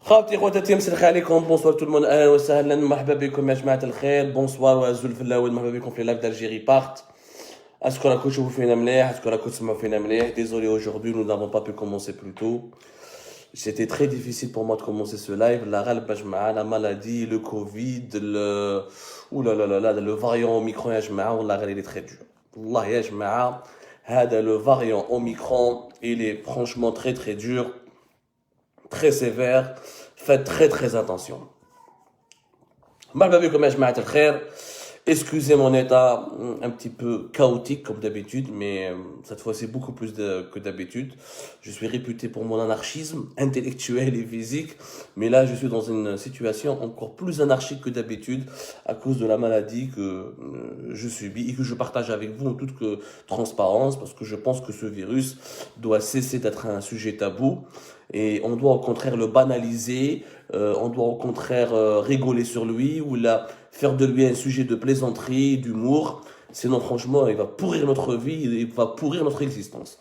خاوتي خواتاتي مسلخ عليكم بونسوار تو المون اهلا وسهلا مرحبا بكم يا جماعه الخير بونسوار وازول في الاول مرحبا بكم في لايف d'Algérie part. اسكو راكم تشوفوا فينا مليح اسكو راكم تسمعوا فينا مليح. Désolé, aujourd'hui nous n'avons pas pu commencer plus tôt. C'était très difficile pour moi de commencer ce live. La غلبة جماعة, la maladie, le Covid, le ouh là là là là, le variant Omicron يا جماعة والله غير il est très dur. والله يا جماعة هذا le variant Omicron, il est franchement très très dur, très sévère. Faites très très attention. مرحبا بكم يا جماعة الخير. Excusez mon état un petit peu chaotique comme d'habitude, mais cette fois-ci beaucoup plus que d'habitude. Je suis réputé pour mon anarchisme intellectuel et physique, mais là je suis dans une situation encore plus anarchique que d'habitude à cause de la maladie que je subis et que je partage avec vous en toute transparence, parce que je pense que ce virus doit cesser d'être un sujet tabou et on doit au contraire le banaliser, on doit au contraire rigoler sur lui ou faire de lui un sujet de plaisanterie, d'humour. Sinon, franchement, il va pourrir notre vie, il va pourrir notre existence.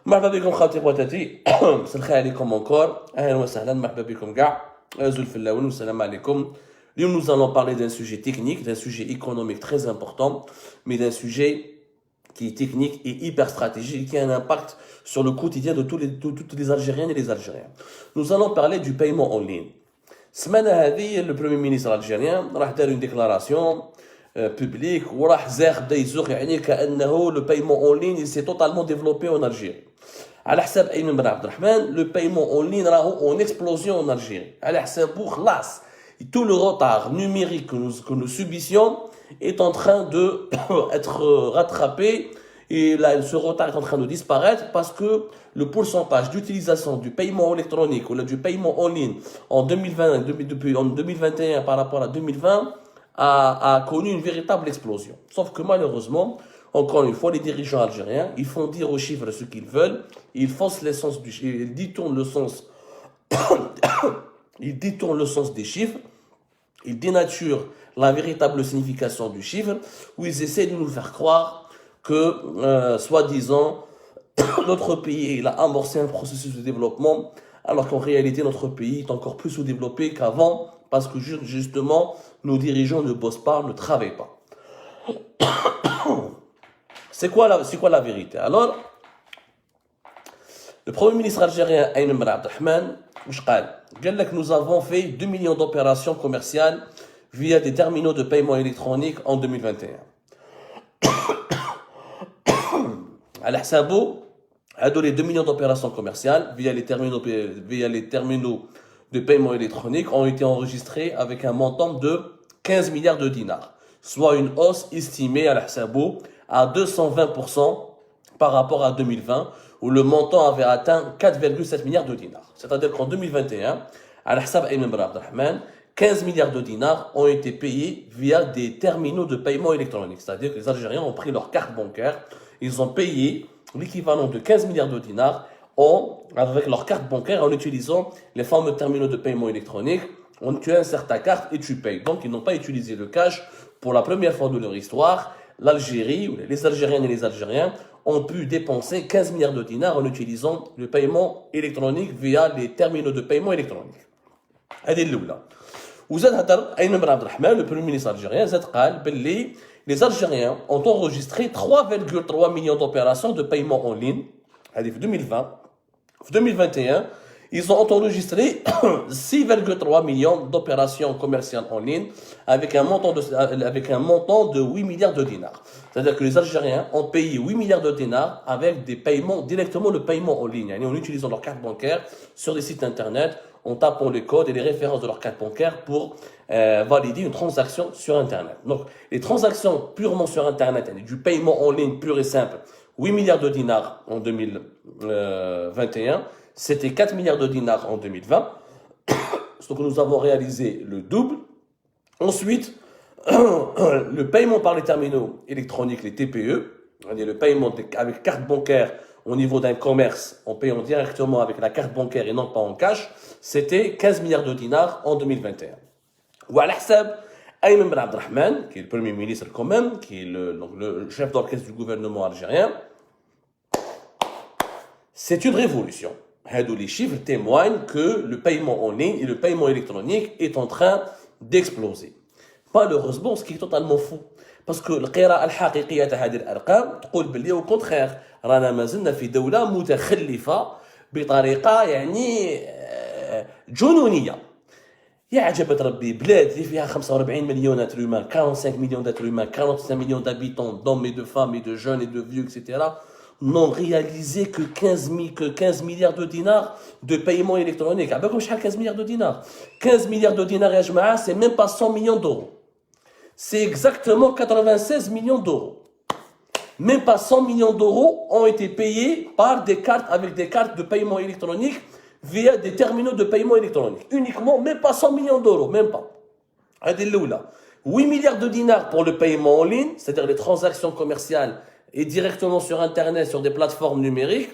مرحبا بكم خاوتي خواتاتي. مساء الخير عليكم encore. اهلا وسهلا مرحبا بكم كاع. زول في الاول والسلام عليكم. اليوم nous allons parler d'un sujet technique, d'un sujet économique très important, mais d'un sujet qui est technique et hyper stratégique, qui a un impact sur le quotidien de toutes les Algériennes et les Algériens. Nous allons parler du paiement en ligne. السمانة هذه le Premier ministre algérien راح دار une déclaration publique وراح بدا يزوق يعني كأنه le paiement en ligne il s'est totalement développé en Algérie. على حساب أيمن بن عبد الرحمن le paiement en ligne راهو en explosion en Algérie. على حسابه خلاص tout le retard numérique que nous subissions est en train de être rattrapé. Et là, ce retard est en train de disparaître parce que le pourcentage d'utilisation du paiement électronique ou du paiement en ligne en 2021 par rapport à 2020 a connu une véritable explosion. Sauf que malheureusement, encore une fois, les dirigeants algériens, ils font dire aux chiffres ce qu'ils veulent, ils faussent l'essence du chiffre, ils détournent le sens, ils détournent le sens des chiffres, ils dénaturent la véritable signification du chiffre, où ils essaient de nous faire croire que, soi-disant, notre pays il a amorcé un processus de développement, alors qu'en réalité, notre pays est encore plus sous-développé qu'avant, parce que justement, nos dirigeants ne bossent pas, ne travaillent pas. C'est quoi la vérité? Alors, le Premier ministre algérien, Ayman Ben Abdelrahman, nous avons fait 2 millions d'opérations commerciales via des terminaux de paiement électronique en 2021. على حسابه هادو les 2 millions d'opérations commerciales via les terminaux de paiement électronique ont été enregistrés avec un montant de 15 milliards de dinars, soit une hausse estimée على حسابه à 220% par rapport à 2020 où le montant avait atteint 4,7 milliards de dinars. C'est-à-dire qu'en 2021, على حساب Ayman Ben Abdelrahman, 15 milliards de dinars ont été payés via des terminaux de paiement électronique. C'est-à-dire que les Algériens ont pris leur carte bancaire, ils ont payé l'équivalent de 15 milliards de dinars avec leur carte bancaire en utilisant les fameux terminaux de paiement électronique. Tu insères ta carte et tu payes. Donc, ils n'ont pas utilisé le cash. Pour la première fois de leur histoire, l'Algérie, les Algériennes et les Algériens ont pu dépenser 15 milliards de dinars en utilisant le paiement électronique via les terminaux de paiement électronique. هذه الأولى. وزاد هدر أيمن بن عبد الرحمن le Premier ministre algérien زاد قال باللي les Algériens ont enregistré 3,3 millions d'opérations de paiement en ligne. En 2020. En 2021, ils ont enregistré 6,3 millions d'opérations commerciales en ligne avec un montant de 8 milliards de dinars. C'est-à-dire que les Algériens ont payé 8 milliards de dinars avec des paiements, directement le paiement en ligne, en utilisant leur carte bancaire sur des sites internet, en tapant les codes et les références de leur carte bancaire pour valider une transaction sur Internet. Donc, les transactions purement sur Internet, du paiement en ligne pur et simple, 8 milliards de dinars en 2021, c'était 4 milliards de dinars en 2020. Donc, nous avons réalisé le double. Ensuite, le paiement par les terminaux électroniques, les TPE, le paiement avec carte bancaire au niveau d'un commerce en payant directement avec la carte bancaire et non pas en cash, c'était 15 milliards de dinars en 2021. Ou à l'Ahsab, Ayman Ben Abdelrahman, qui est le Premier ministre quand même, qui est le chef d'orchestre du gouvernement algérien, c'est une révolution. Les chiffres témoignent que le paiement en ligne et le paiement électronique est en train d'exploser. Malheureusement, ce qui est totalement fou. Parce que القراءة الحقيقية تاع هذه الأرقام تقول باللي au contraire رانا مازلنا في دولة متخلفة بطريقة يعني جنونية. يا عجبت ربي بلاد اللي فيها 45 مليون d'êtres humains, 45 millions d'êtres humains, 45 millions d'habitants, d'hommes et de femmes et de jeunes et de vieux, etc., n'ont réalisé que 15 milliards de dinars de paiement électronique. Ah ben comme je 15 milliards de dinars. 15 milliards de dinars, ya jma'a, c'est même pas 100 millions d'euros. C'est exactement 96 millions d'euros. Même pas 100 millions d'euros ont été payés par des cartes, avec des cartes de paiement électronique via des terminaux de paiement électronique. Uniquement, même pas 100 millions d'euros, même pas. 8 milliards de dinars pour le paiement en ligne, c'est-à-dire les transactions commerciales et directement sur Internet, sur des plateformes numériques,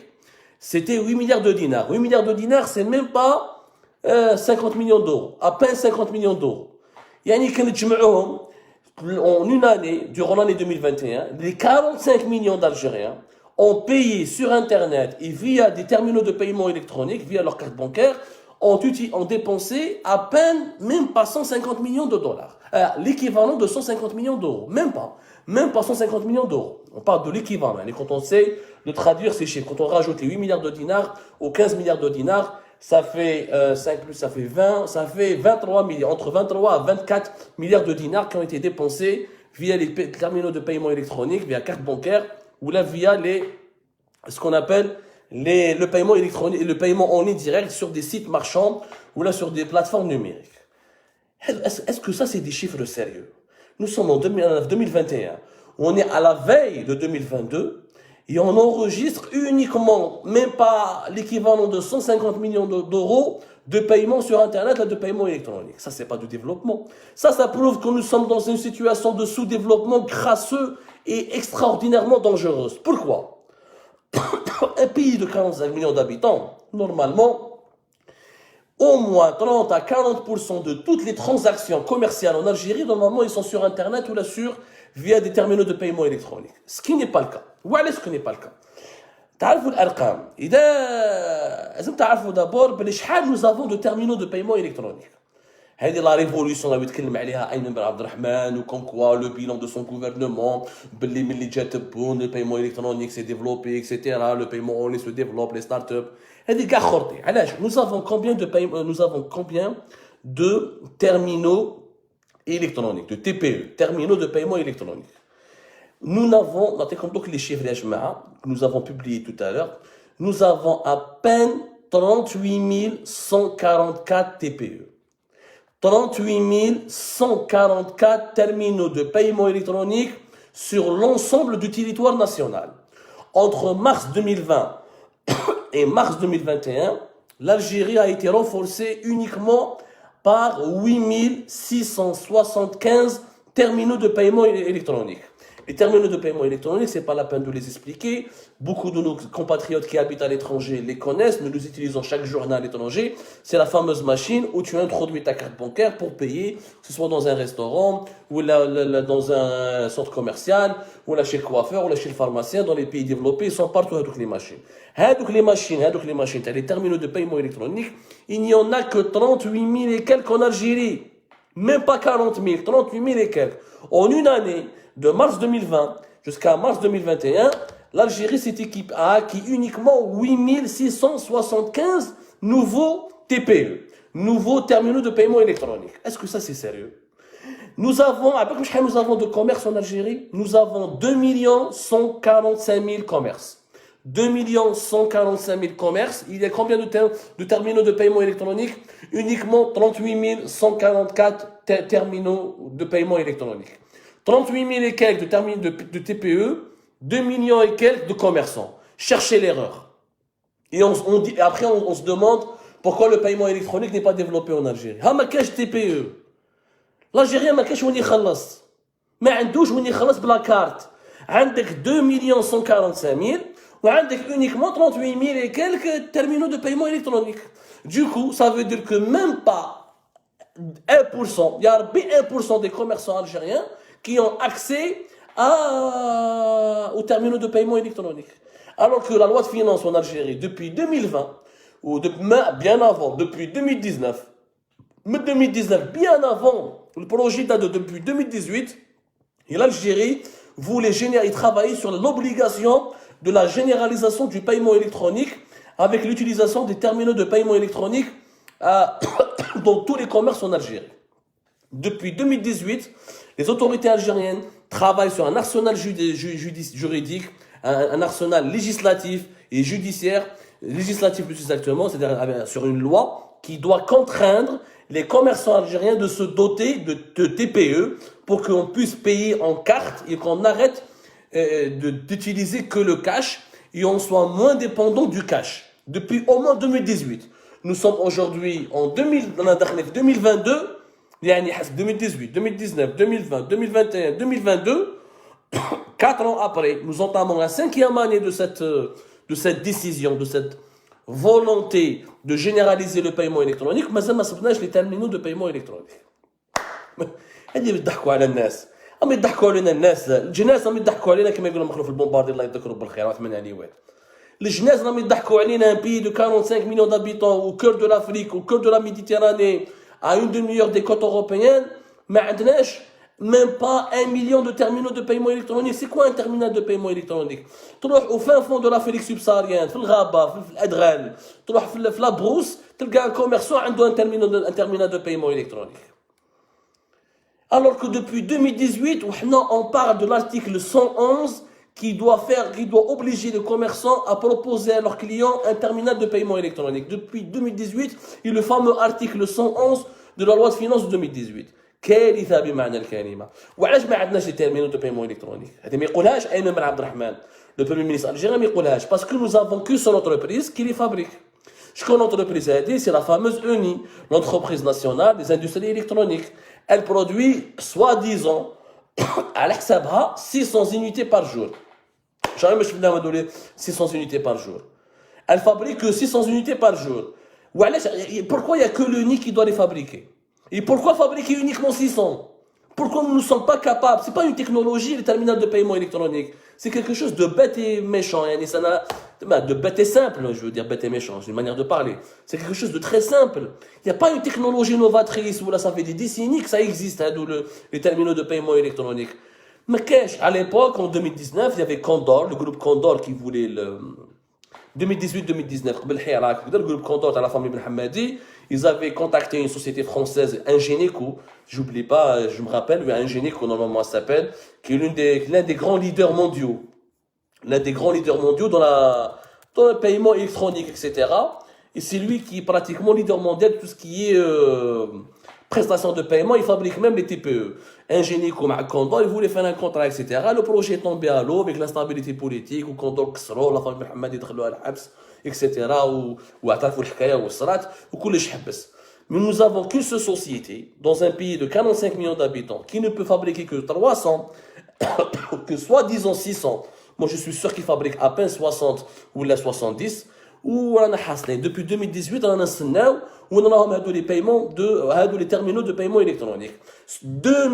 c'était 8 milliards de dinars. 8 milliards de dinars, c'est même pas 50 millions d'euros, à peine 50 millions d'euros. Yani en une année, durant l'année 2021, les 45 millions d'Algériens ont payé sur Internet et via des terminaux de paiement électronique, via leur carte bancaire, ont dépensé à peine, même pas 150 millions de dollars. L'équivalent de 150 millions d'euros. Même pas 150 millions d'euros. On parle de l'équivalent. Et quand on sait de traduire ces chiffres, quand on rajoute les 8 milliards de dinars aux 15 milliards de dinars, ça fait 5 plus, ça fait 20, ça fait 23 milliards, entre 23 à 24 milliards de dinars qui ont été dépensés via les terminaux de paiement électronique, via carte bancaire, ou là via ce qu'on appelle le paiement électronique, le paiement en ligne direct sur des sites marchands ou là sur des plateformes numériques. Est-ce que ça c'est des chiffres sérieux? Nous sommes en 2021, on est à la veille de 2022 et on enregistre uniquement, même pas l'équivalent de 150 millions d'euros de paiement sur Internet, de paiement électronique. Ça, c'est pas du développement. Ça prouve que nous sommes dans une situation de sous-développement crasseux et extraordinairement dangereuse. Pourquoi? Un pays de 45 millions d'habitants, normalement, au moins 30 à 40% de toutes les transactions commerciales en Algérie, normalement, ils sont sur Internet ou là via des terminaux de paiement électronique. Ce qui n'est pas le cas. Où est-ce que ce n'est pas le cas? تعرفوا الأرقام. لازم تعرفوا d'abord بلي شحال nous avons de terminaux de paiement électronique. هذه لا ريفوليسيون اللي يتكلم عليها أيمن بن عبد الرحمن وكم كوا لو bilan de son gouvernement باللي ملي جات بون le paiement électronique s'est développé etc. le paiement en ligne se développe les startups. هذه كاع خرطي. علاش nous avons combien de terminaux électroniques, de TPE, terminaux de paiement électronique. Nous n'avons, donc les chiffres que nous avons publiés tout à l'heure, nous avons à peine 38 144 TPE. 38 144 terminaux de paiement électronique sur l'ensemble du territoire national. Entre mars 2020 et mars 2021, l'Algérie a été renforcée uniquement par 8675 terminaux de paiement électronique. Les terminaux de paiement électronique, c'est pas la peine de les expliquer. Beaucoup de nos compatriotes qui habitent à l'étranger les connaissent. Nous les utilisons chaque jour à l'étranger. C'est la fameuse machine où tu introduis ta carte bancaire pour payer, que ce soit dans un restaurant, ou dans un centre commercial, ou là chez le coiffeur, ou là chez le pharmacien. Dans les pays développés, ils sont partout avec les machines. Les terminaux de paiement électronique, il n'y en a que 38 000 et quelques en Algérie. Même pas 40 000, 38 000 et quelques. En une année, de mars 2020 jusqu'à mars 2021, l'Algérie a acquis uniquement 8675 nouveaux TPE, nouveaux terminaux de paiement électronique. Est-ce que ça c'est sérieux? Nous avons de commerce en Algérie? Nous avons 2 145 000 commerces. 2 145 000 commerces. Il y a combien de terminaux de paiement électronique? Uniquement 38 144 terminaux de paiement électronique. 38 000 et quelques de TPE, 2 millions et quelques de commerçants. Cherchez l'erreur. Et après, on se demande pourquoi le paiement électronique n'est pas développé en Algérie. ما كاش TPE. L'Algérien ما كاش وين يخلص. ما عندوش وين يخلص بلا كارت. عندك 2 145 000 وعندك uniquement 38 000 et quelques terminaux de paiement électronique. Du coup, ça veut dire que même pas 1%, il y a 1% des commerçants algériens qui ont accès aux terminaux de paiement électronique. Alors que la loi de finances en Algérie, depuis 2020, ou bien avant, depuis 2019, mais 2019, bien avant, le projet date depuis 2018, et l'Algérie voulait travailler sur l'obligation de la généralisation du paiement électronique avec l'utilisation des terminaux de paiement électronique dans tous les commerces en Algérie. Depuis 2018, les autorités algériennes travaillent sur un arsenal juridique, un arsenal législatif et judiciaire, législatif plus exactement, c'est-à-dire sur une loi qui doit contraindre les commerçants algériens de se doter de TPE pour qu'on puisse payer en carte et qu'on arrête d'utiliser que le cash et on soit moins dépendant du cash. Depuis au moins 2018. Nous sommes aujourd'hui en 2022, 2018, 2019, 2020, 2021, 2022, 4 ans après, nous entamons la 5e année de cette décision, de cette volonté de généraliser le paiement électronique. Mais ما صبناش les terminaux de paiement électronique. هذه بيضحكوا على الناس. هم يضحكوا علينا الناس، الجناس هم يضحكوا علينا كما يقولوا مخلوف البومباردي الله يذكره بالخير ويتمنى عليه واد. الجناس راهم يضحكوا علينا un pays de 45 millions d'habitants au cœur de l'Afrique, au cœur de la Méditerranée, à une demi-heure des côtes européennes, ما عندناش même pas 1 million de terminaux de paiement électronique. C'est quoi un terminal de paiement électronique? تروح au fin fond de l'Afrique subsaharienne, في الغابة, في الأدغال, تروح في la brousse, تلقى un commerçant عنده un terminal de paiement électronique. Alors que depuis 2018, on parle de l'article 111 qui doit obliger les commerçants à proposer à leurs clients un terminal de paiement électronique. Depuis 2018, il y a le fameux article 111 de la loi de finances de 2018. كارثه بمعنى الكلمه. وعلاش ما عندناش لي تيرمينو دو بيمون الكترونيك؟ هذه ما يقولهاش ايمن بن عبد الرحمن لو بريمير مينيستر الجيريان ما يقولهاش باسكو nous avons qu'une seule entreprise qui les fabrique. شكون l'entreprise هذه؟ c'est la fameuse ENI, l'entreprise nationale des industries électroniques. Elle produit soi-disant على حسابها 600 unités par jour. jamais ما شفناهم هذول 600 unités par jour. Elle fabrique que 600 unités par jour. وعلاش pourquoi il y a que l'ENI qui doit les fabriquer? Et pourquoi fabriquer uniquement 600? Pourquoi nous ne sommes pas capables? C'est pas une technologie, les terminaux de paiement électronique. C'est quelque chose de bête et méchant. De bête et simple, je veux dire bête et méchant, c'est une manière de parler. C'est quelque chose de très simple. Il n'y a pas une technologie novatrice où là ça fait des décennies que ça existe, hein, les terminaux de paiement électronique. Mais qu'est-ce? À l'époque, en 2019, il y avait Condor, le groupe Condor qui voulait le 2018-2019, le groupe Condor à la famille Ben Hamadi, ils avaient contacté une société française, Ingenico, j'oublie pas, je me rappelle, Ingenico normalement ça s'appelle, qui est l'un des grands leaders mondiaux. L'un des grands leaders mondiaux dans le paiement électronique, etc. Et c'est lui qui est pratiquement leader mondial de tout ce qui est prestation de paiement. Il fabrique même les TPE. Ingenico, Condor, il voulait faire un contrat, etc. Le projet est tombé à l'eau avec l'instabilité politique, ou Condor Ksro, la famille Mohamed يدخلوا على الحبس, etc. ou اعترفوا الحكايه وصرات وكلش حبس. Mais nous avons qu'une seule société dans un pays de 45 millions d'habitants qui ne peut fabriquer que 300, que soi-disant 600. Moi, je suis sûr qu'ils fabriquent à peine 60 ou la 70. Ou on a hasné. Depuis 2018, on a un on a les terminaux de paiement électronique. 2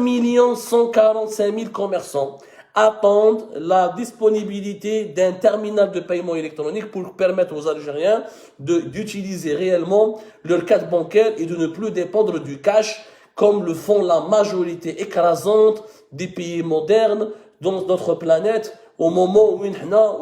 145 000 commerçants attendent la disponibilité d'un terminal de paiement électronique pour permettre aux Algériens d'utiliser réellement leur carte bancaire et de ne plus dépendre du cash comme le font la majorité écrasante des pays modernes dans notre planète. Au moment où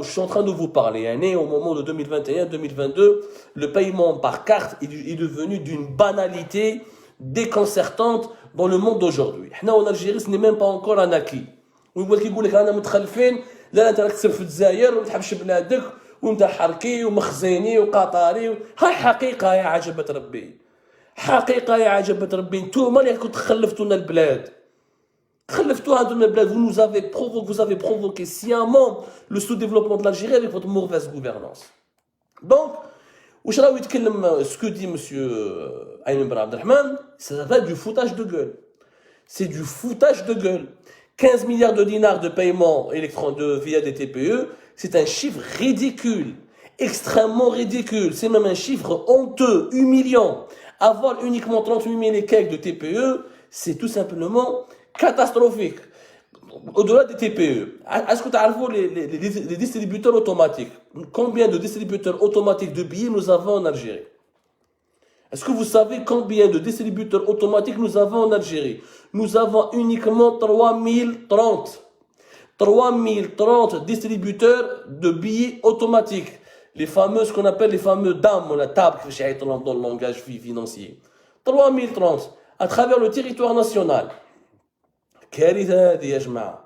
je suis en train de vous parler, au moment de 2021-2022, le paiement par carte est devenu d'une banalité déconcertante dans le monde d'aujourd'hui. En Algérie, ce n'est même pas encore un acquis. ويقول لك انا متخلفين لا انت راك تسير في الجزائر وما تحبش بلادك وانت حركي ومخزيني وقطري هاي حقيقه يا عجبة ربي حقيقه يا عجبة ربي انتوما اللي كنتوا خلفتوا لنا البلاد خلفتوا هذو البلاد vous avez provoqué sciemment le sous-développement de l'Algérie avec votre mauvaise gouvernance. Donc واش راهو يتكلم ce que dit monsieur Ayman Ben Abdelrahman, ça va du foutage de gueule. C'est du foutage de gueule. 15 milliards de dinars de paiement via des TPE, c'est un chiffre ridicule, extrêmement ridicule. C'est même un chiffre honteux, humiliant. Avoir uniquement 38 000 et quelques de TPE, c'est tout simplement catastrophique. au-delà des TPE, est-ce que tu as vu les distributeurs automatiques? Combien de distributeurs automatiques de billets nous avons en Algérie? Est-ce que vous savez combien de distributeurs automatiques nous avons en Algérie? Nous avons uniquement 3030. 3030 distributeurs de billets automatiques. Les fameux, ce qu'on appelle les fameux DAM, ou la table, dans le langage financier. 3030 à travers le territoire national. كارثة يا جماعة.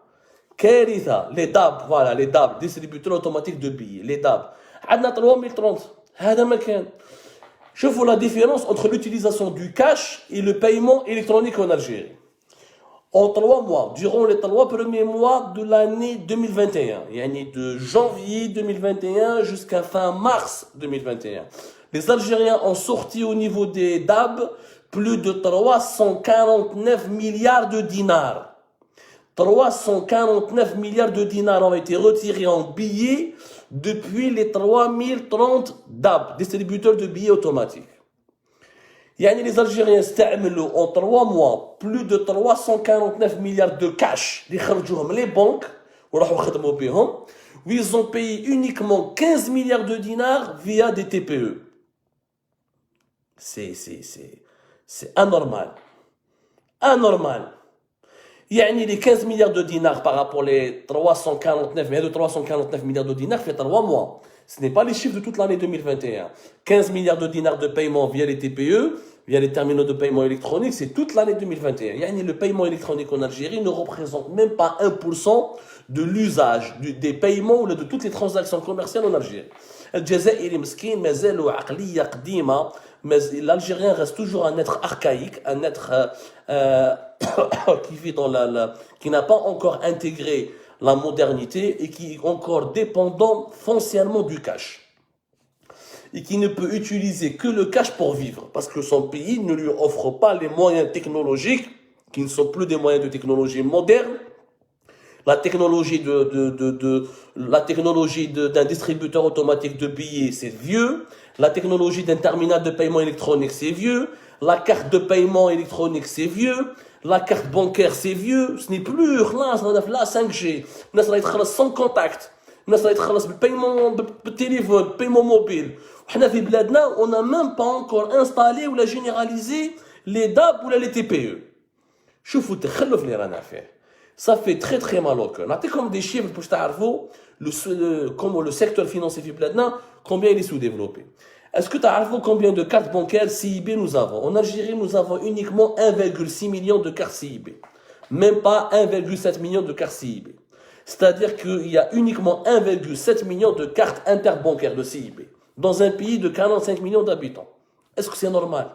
كارثة. Les DAB, voilà, les DAB, distributeurs automatiques de billets, les DAB. عندنا 3030. هذا مكان. شوفوا la différence entre l'utilisation du cash et le paiement électronique en Algérie. En 3 mois, durant les 3 premiers mois de l'année 2021, yani de janvier 2021 jusqu'à fin mars 2021, les Algériens ont sorti au niveau des DAB plus de 349 milliards de dinars. 349 milliards de dinars ont été retirés en billets depuis les 3030 DAB, distributeurs de billets automatiques. Yani les Algériens استعملوا en 3 mois plus de 349 milliards de cash اللي خرجوهم les banques وراحوا خدموا بهم, où ils ont payé uniquement 15 milliards de dinars via des TPE. C'est anormal. Anormal. يعني les 15 milliards de dinars par rapport aux 349 milliards de dinars fait 3 mois. Ce n'est pas les chiffres de toute l'année 2021. 15 milliards de dinars de paiement via les TPE, via les terminaux de paiement électronique, c'est toute l'année 2021. يعني le paiement électronique en Algérie ne représente même pas 1% de l'usage des paiements ou de toutes les transactions commerciales en Algérie. الجزائري مسكين مازالوا عقلية قديمة. Mais l'Algérien reste toujours un être archaïque, un être qui vit qui n'a pas encore intégré la modernité et qui est encore dépendant foncièrement du cash. Et qui ne peut utiliser que le cash pour vivre, parce que son pays ne lui offre pas les moyens technologiques, qui ne sont plus des moyens de technologie moderne. La technologie d'un distributeur automatique de billets, c'est vieux. La technologie d'un terminal de paiement électronique, c'est vieux. La carte de paiement électronique, c'est vieux. La carte bancaire, c'est vieux. Ce n'est plus la 5G. On a sans contact. On a le paiement de téléphone, paiement mobile. On n'a même pas encore installé ou généralisé les DAB ou les TPE. شوفوا التخلف اللي رانا فيه. Ça fait très très mal au cœur. نعطيكم des chiffres pour تعرفوا comment le secteur financier في بلادنا combien il est sous-développé. Est-ce que tu as combien de cartes bancaires CIB nous avons? En Algérie, nous avons uniquement 1,6 million de cartes CIB. Même pas 1,7 million de cartes CIB. C'est-à-dire qu'il y a uniquement 1,7 million de cartes interbancaires de CIB dans un pays de 45 millions d'habitants. Est-ce que c'est normal?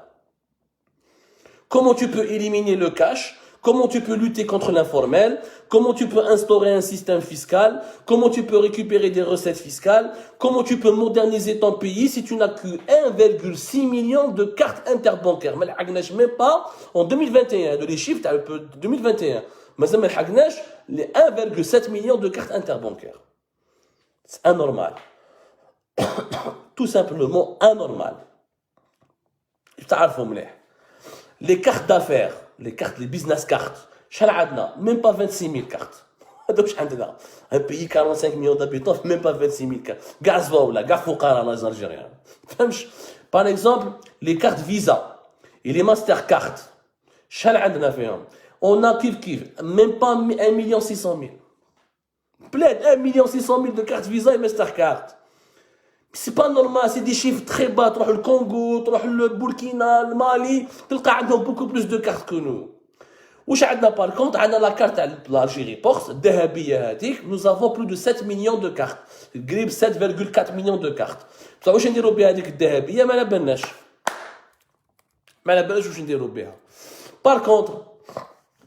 Comment tu peux éliminer le cash? Comment tu peux lutter contre l'informel? Comment tu peux instaurer un système fiscal? Comment tu peux récupérer des recettes fiscales? Comment tu peux moderniser ton pays si tu n'as que 1,6 million de cartes interbancaires? Mais même pas en 2021, de les chiffres, 2021. Mais ça les 1,7 million de cartes interbancaires. C'est anormal. Tout simplement anormal. Les cartes d'affaires, les cartes, les business cards, même pas 26 000 cartes. Un pays 45 millions d'habitants, même pas 26 000 cartes. Les Algériens. Par exemple, les cartes Visa et les Mastercard. On a même pas 1 600 000. Plaide 1 600 000 de cartes Visa et Mastercard. C'est pas normal, c'est des chiffres très bas. Tu vas le Congo, tu vas le Burkina, le Mali, tu as beaucoup plus de cartes que nous. Wesh عندنا par contre, on a la carte de l'Algérie Post, الذهبية هذيك, nous avons plus de 7 millions de cartes. قريب 7,4 millions de cartes. بصح واش نديروا بها هذيك الذهبية ما على بالناش. ما على بالناش واش نديروا بها. Par contre,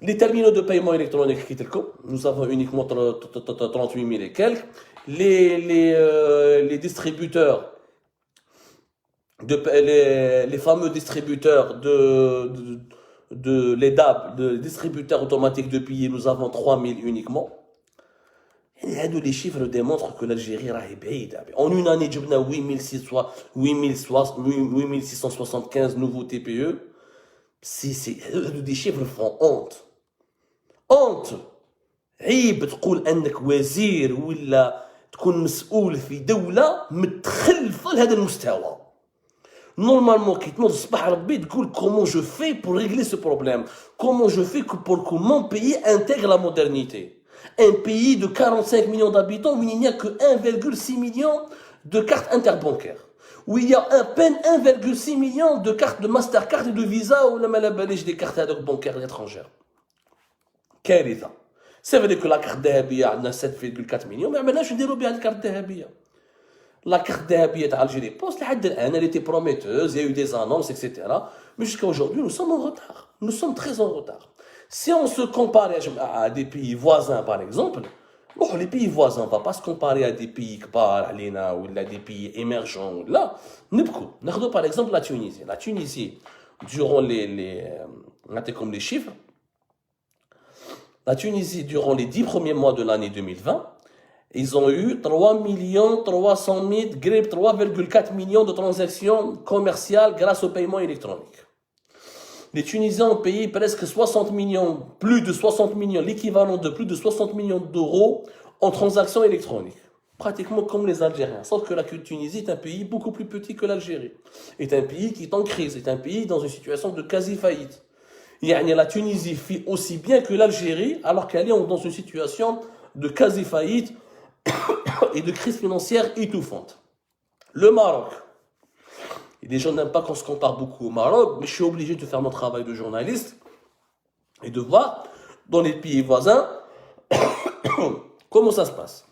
les terminaux de paiement électronique qui nous avons uniquement 38 000 et quelques. Les distributeurs, les fameux distributeurs les DAB, les distributeurs automatiques de billets, nous avons 3000 uniquement. Et les chiffres démontrent que l'Algérie est بعيدة. En une année, nous avons 8675 nouveaux TPE. Des chiffres font honte. Honte! عيب تقول انك وزير ولا تكون مسؤول في دوله متخلفه لهذا المستوى. Normalement, qui te صباح ربي تقول comment je fais pour régler ce problème, comment je fais pour que mon pays intègre la modernité. Un pays de 45 millions d'habitants où il n'y a que 1,6 million de cartes interbancaires, où il y a à peine 1,6 million de cartes de Mastercard et de Visa ou des cartes bancaires étrangères. كارثة. C'est vrai que la carte ذهبية عندنا 7,4 millions, mais عملناش نديرو بها الكارت الذهبية. La carte d'Algérie d'Algérie Post, elle était prometteuse, il y a eu des annonces, etc. Mais jusqu'à aujourd'hui, nous sommes en retard. Nous sommes très en retard. Si on se compare à des pays voisins, par exemple, bon, les pays voisins, on ne va pas se comparer à des pays kbar, ou à des pays émergents. Là, nous par exemple la Tunisie. La Tunisie, durant comme les chiffres, la Tunisie, durant les 10 premiers mois de l'année 2020, ils ont eu 3,4 millions de transactions commerciales grâce au paiement électronique. Les Tunisiens ont payé presque 60 millions, plus de 60 millions, l'équivalent de plus de 60 millions d'euros en transactions électroniques. Pratiquement comme les Algériens. Sauf que la Tunisie est un pays beaucoup plus petit que l'Algérie. Est un pays qui est en crise, est un pays dans une situation de quasi-faillite. La Tunisie fait aussi bien que l'Algérie, alors qu'elle est dans une situation de quasi-faillite et de crise financière étouffante. Le Maroc. Et les gens n'aiment pas qu'on se compare beaucoup au Maroc, mais je suis obligé de faire mon travail de journaliste et de voir dans les pays voisins comment ça se passe.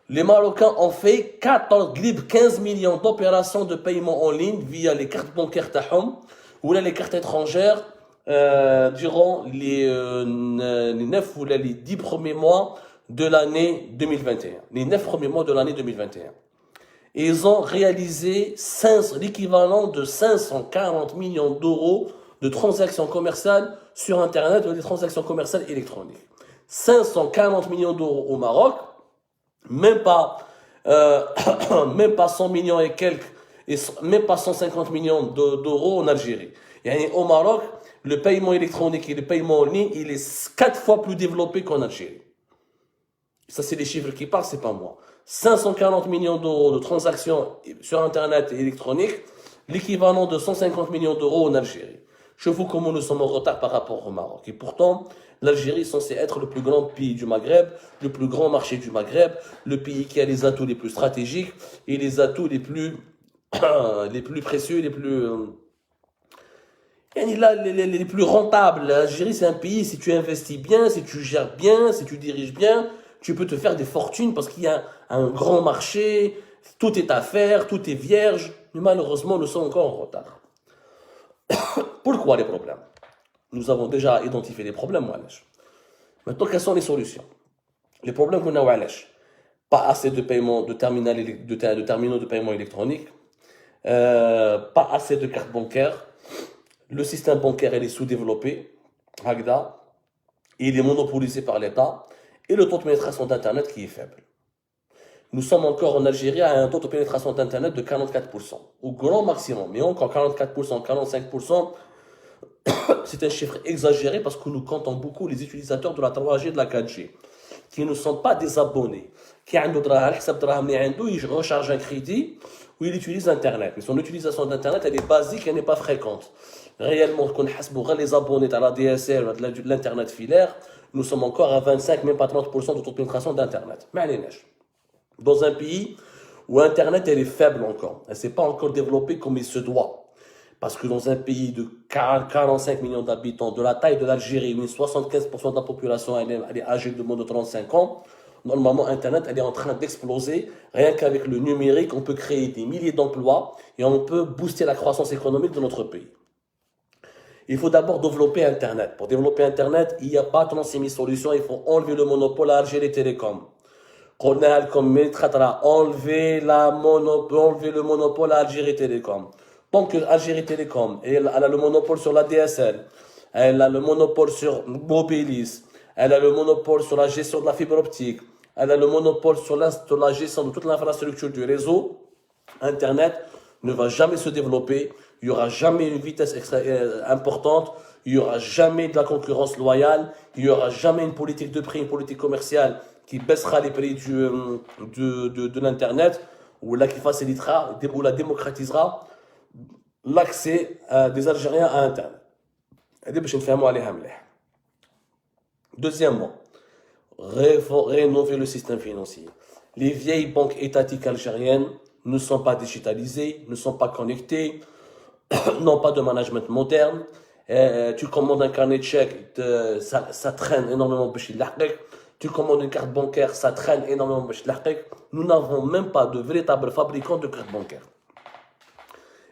Les Marocains ont fait 15 millions d'opérations de paiement en ligne via les cartes bancaires Tahom ou les cartes étrangères durant les 9 ou les 10 premiers mois de l'année 2021. Les 9 premiers mois de l'année 2021. Et ils ont réalisé l'équivalent de 540 millions d'euros de transactions commerciales sur Internet ou des transactions commerciales électroniques. 540 millions d'euros au Maroc, même pas 100 millions et quelques, et même pas 150 millions d'euros en Algérie. Et au Maroc, le paiement électronique et le paiement en ligne, il est 4 fois plus développé qu'en Algérie. Ça, c'est les chiffres qui parlent, c'est pas moi. 540 millions d'euros de transactions sur Internet et électronique, l'équivalent de 150 millions d'euros en Algérie. Je vois comment nous sommes en retard par rapport au Maroc. Et pourtant, l'Algérie est censée être le plus grand pays du Maghreb, le plus grand marché du Maghreb, le pays qui a les atouts les plus stratégiques et les atouts les plus précieux, les plus rentables. L'Algérie, c'est un pays, si tu investis bien, si tu gères bien, si tu diriges bien, tu peux te faire des fortunes parce qu'il y a un grand marché, tout est à faire, tout est vierge. Mais malheureusement, nous sommes encore en retard. Pourquoi les problèmes? Nous avons déjà identifié les problèmes. Maintenant, quelles sont les solutions? Les problèmes qu'on a, pas assez de paiement, de terminaux de paiement électronique, pas assez de cartes bancaires, le système bancaire est sous-développé, il est monopolisé par l'État, et le taux de pénétration d'Internet qui est faible. Nous sommes encore en Algérie à un taux de pénétration d'Internet de 44%, au grand maximum, mais encore 44%, 45%, c'est un chiffre exagéré parce que nous comptons beaucoup les utilisateurs de la 3G et de la 4G, qui ne sont pas des abonnés, qui rechargent un crédit ou il utilise Internet. Mais son utilisation d'Internet, elle est basique, elle n'est pas fréquente. Réellement, quand on les abonnés à la DSL ou de l'Internet filaire, nous sommes encore à 25, même pas 30% de taux de pénétration d'Internet. Dans un pays où Internet elle est faible encore, elle ne s'est pas encore développée comme il se doit. Parce que dans un pays de 45 millions d'habitants, de la taille de l'Algérie, où 75% de la population elle est âgée de moins de 35 ans, normalement Internet elle est en train d'exploser. Rien qu'avec le numérique, on peut créer des milliers d'emplois et on peut booster la croissance économique de notre pays. Il faut d'abord développer Internet. Pour développer Internet, il n'y a pas 36 000 solutions. Il faut enlever le monopole à Algérie Télécom. Enlever le monopole à Algérie Télécom. Tant que Algérie Télécom, elle a le monopole sur la DSL, elle a le monopole sur Mobilis, elle a le monopole sur la gestion de la fibre optique, elle a le monopole sur la gestion de toute l'infrastructure du réseau, Internet ne va jamais se développer, il n'y aura jamais une vitesse importante, il n'y aura jamais de la concurrence loyale, il n'y aura jamais une politique de prix, une politique commerciale qui baissera les prix de l'Internet, ou là qui facilitera, ou la démocratisera l'accès des Algériens à Internet. Deuxièmement, rénover le système financier. Les vieilles banques étatiques algériennes ne sont pas digitalisées, ne sont pas connectées, n'ont pas de management moderne. Tu commandes un carnet de chèques, ça traîne énormément. Tu commandes une carte bancaire, ça traîne énormément. Nous n'avons même pas de véritable fabricant de cartes bancaires.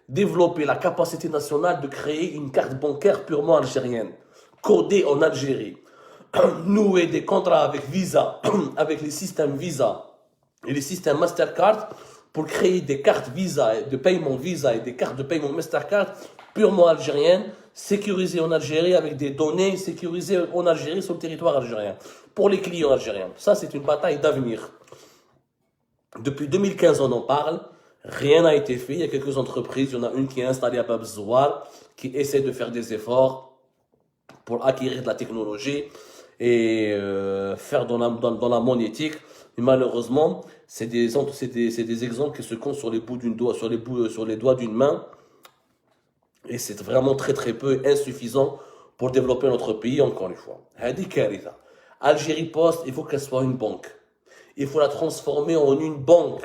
Développer la capacité nationale de créer une carte bancaire purement algérienne, codée en Algérie, nouer des contrats avec Visa, avec les systèmes Visa et les systèmes Mastercard pour créer des cartes Visa, de paiement Visa et des cartes de paiement Mastercard purement algériennes, sécurisées en Algérie avec des données sécurisées en Algérie sur le territoire algérien pour les clients algériens. Ça, c'est une bataille d'avenir. Depuis 2015, on en parle. Rien n'a été fait. Il y a quelques entreprises. Il y en a une qui est installée à Bab Zouar, qui essaie de faire des efforts pour acquérir de la technologie et faire dans la monétique. Mais malheureusement, c'est des exemples qui se comptent sur les bouts d'une doigt, sur les doigts d'une main. Et c'est vraiment très très peu insuffisant pour développer notre pays, encore une fois. Algérie Post, il faut qu'elle soit une banque. Il faut la transformer en une banque.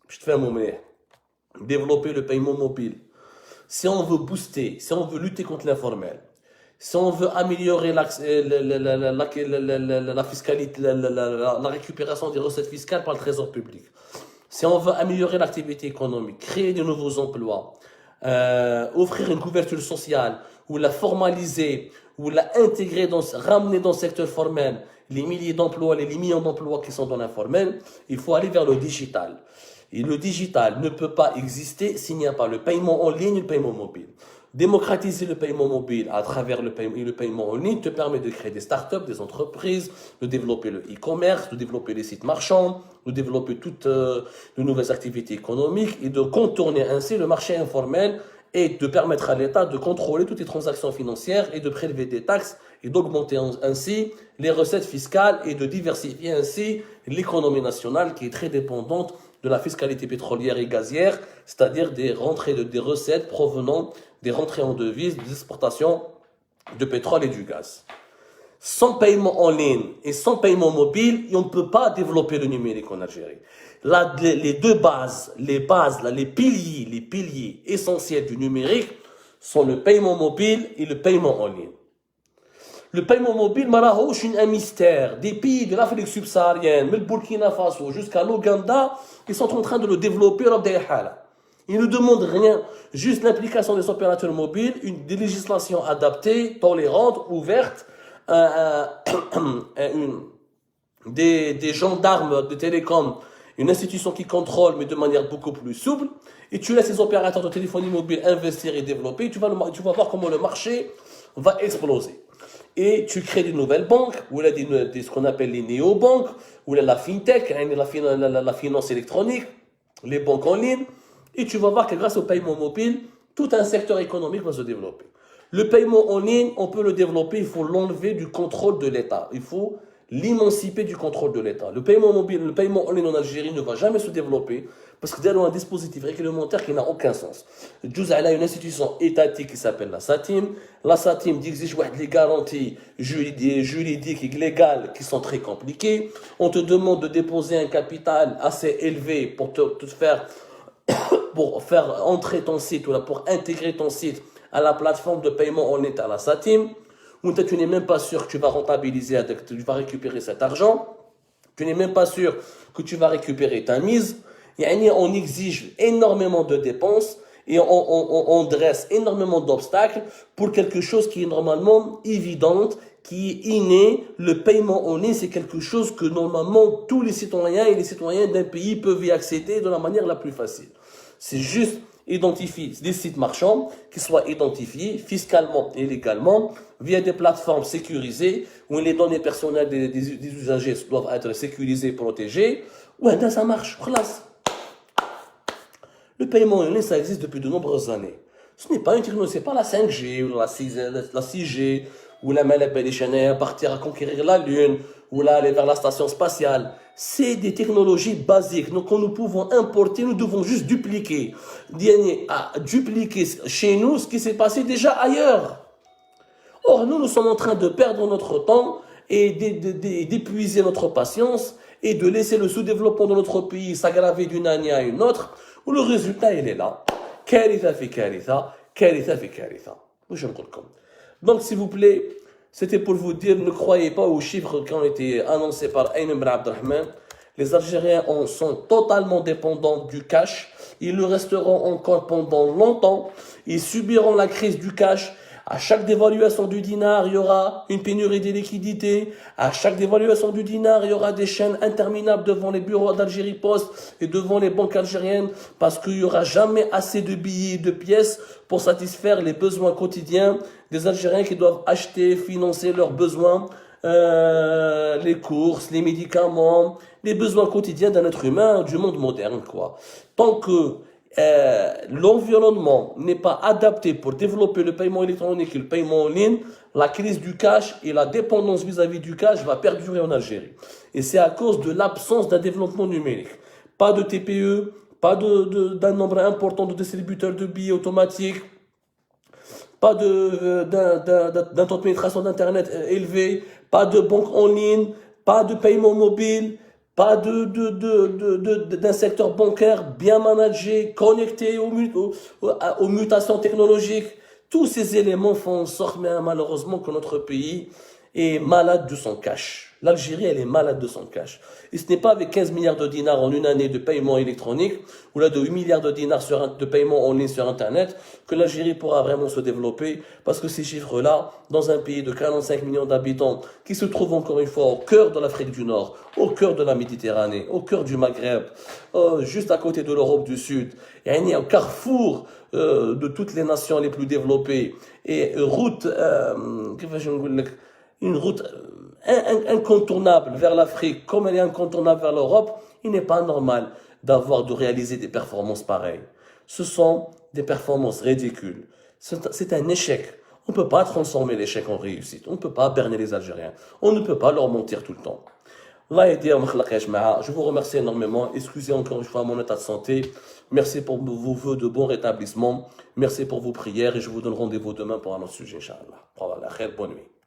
Je te fais un moment. Développer le paiement mobile. Si on veut booster, si on veut lutter contre l'informel, si on veut améliorer la fiscalité, la récupération des recettes fiscales par le trésor public, si on veut améliorer l'activité économique, créer de nouveaux emplois, offrir une couverture sociale, ou la formaliser, ou la intégrer, ramener dans le secteur formel les milliers d'emplois, les millions d'emplois qui sont dans l'informel, il faut aller vers le digital. Et le digital ne peut pas exister s'il n'y a pas le paiement en ligne et le paiement mobile. Démocratiser le paiement mobile à travers le paiement en ligne te permet de créer des startups, des entreprises, de développer le e-commerce, de développer les sites marchands, de développer toutes de nouvelles activités économiques et de contourner ainsi le marché informel et de permettre à l'État de contrôler toutes les transactions financières et de prélever des taxes et d'augmenter ainsi les recettes fiscales et de diversifier ainsi l'économie nationale qui est très dépendante de la fiscalité pétrolière et gazière, c'est-à-dire des recettes provenant des rentrées en devises, des exportations de pétrole et du gaz. Sans paiement en ligne et sans paiement mobile, on ne peut pas développer le numérique en Algérie. Là, les piliers essentiels du numérique sont le paiement mobile et le paiement en ligne. Le paiement mobile, c'est un mystère. Des pays de l'Afrique subsaharienne, le Burkina Faso jusqu'à l'Ouganda, ils sont en train de le développer. Ils ne demandent rien, juste l'implication des opérateurs mobiles, des législations adaptées, tolérantes, ouvertes, des gendarmes de télécom, une institution qui contrôle, mais de manière beaucoup plus souple, et tu laisses les opérateurs de téléphonie mobile investir et développer, tu vas voir comment le marché va exploser. Et tu crées des nouvelles banques, ou là ce qu'on appelle les néobanques, ou là la fintech, la finance électronique, les banques en ligne, et tu vas voir que grâce au paiement mobile, tout un secteur économique va se développer. Le paiement en ligne, on peut le développer, il faut l'enlever du contrôle de l'État. Il faut l'émanciper du contrôle de l'État. Le paiement mobile, le paiement en ligne en Algérie ne va jamais se développer parce que derrière un dispositif réglementaire qui n'a aucun sens. Djouz a une institution étatique qui s'appelle la SATIM. La SATIM exige des garanties juridiques et légales qui sont très compliquées. On te demande de déposer un capital assez élevé pour pour faire entrer ton site ou pour intégrer ton site à la plateforme de paiement en ligne à la SATIM, où tu n'es même pas sûr que tu vas rentabiliser, que tu vas récupérer cet argent, tu n'es même pas sûr que tu vas récupérer ta mise. On exige énormément de dépenses et on dresse énormément d'obstacles pour quelque chose qui est normalement évidente, qui est inné. Le paiement en ligne, c'est quelque chose que normalement tous les citoyens et les citoyennes d'un pays peuvent y accéder de la manière la plus facile. C'est juste identifier des sites marchands qui soient identifiés fiscalement et légalement via des plateformes sécurisées où les données personnelles des usagers doivent être sécurisées, protégées. Ouais, ça marche. Le paiement en ligne, ça existe depuis de nombreuses années. Ce n'est pas une technologie, c'est pas la 5G ou la 6G ou la Malabé partir à conquérir la Lune ou là aller vers la station spatiale. C'est des technologies basiques donc, que nous pouvons importer, nous devons juste dupliquer. Dupliquer chez nous ce qui s'est passé déjà ailleurs. Or, nous sommes en train de perdre notre temps et d'épuiser notre patience et de laisser le sous-développement de notre pays s'aggraver d'une année à une autre, où le résultat, il est là. Karitha fi karitha, karitha fi karitha. Donc, s'il vous plaît, c'était pour vous dire, ne croyez pas aux chiffres qui ont été annoncés par Aïn Ben Abdelrahman. Les Algériens sont totalement dépendants du cash. Ils le resteront encore pendant longtemps. Ils subiront la crise du cash. À chaque dévaluation du dinar, il y aura une pénurie de liquidités. À chaque dévaluation du dinar, il y aura des chaînes interminables devant les bureaux d'Algérie Post et devant les banques algériennes parce qu'il n'y aura jamais assez de billets et de pièces pour satisfaire les besoins quotidiens des Algériens qui doivent acheter, financer leurs besoins, les courses, les médicaments, les besoins quotidiens d'un être humain du monde moderne, quoi. Tant que l'environnement n'est pas adapté pour développer le paiement électronique et le paiement en ligne, la crise du cash et la dépendance vis-à-vis du cash va perdurer en Algérie. Et c'est à cause de l'absence d'un développement numérique. Pas de TPE, pas d'un nombre important de distributeurs de billets automatiques, pas d'un taux de pénétration d'Internet élevé, pas de banque en ligne, pas de paiement mobile, pas d'un secteur bancaire bien managé, connecté aux mutations technologiques. Tous ces éléments font en sorte, malheureusement, que notre pays est malade de son cash. L'Algérie, elle est malade de son cash. Et ce n'est pas avec 15 milliards de dinars en une année de paiement électronique, ou là de 8 milliards de dinars de paiement en ligne sur Internet, que l'Algérie pourra vraiment se développer, parce que ces chiffres-là, dans un pays de 45 millions d'habitants, qui se trouve encore une fois au cœur de l'Afrique du Nord, au cœur de la Méditerranée, au cœur du Maghreb, juste à côté de l'Europe du Sud, et il y a un carrefour de toutes les nations les plus développées, et une route incontournable vers l'Afrique, comme elle est incontournable vers l'Europe, il n'est pas normal de réaliser des performances pareilles. Ce sont des performances ridicules. C'est un échec. On ne peut pas transformer l'échec en réussite. On ne peut pas berner les Algériens. On ne peut pas leur mentir tout le temps. Je vous remercie énormément. Excusez encore une fois mon état de santé. Merci pour vos vœux de bon rétablissement. Merci pour vos prières et je vous donne rendez-vous demain pour un autre sujet, Inch'Allah. Bonne nuit.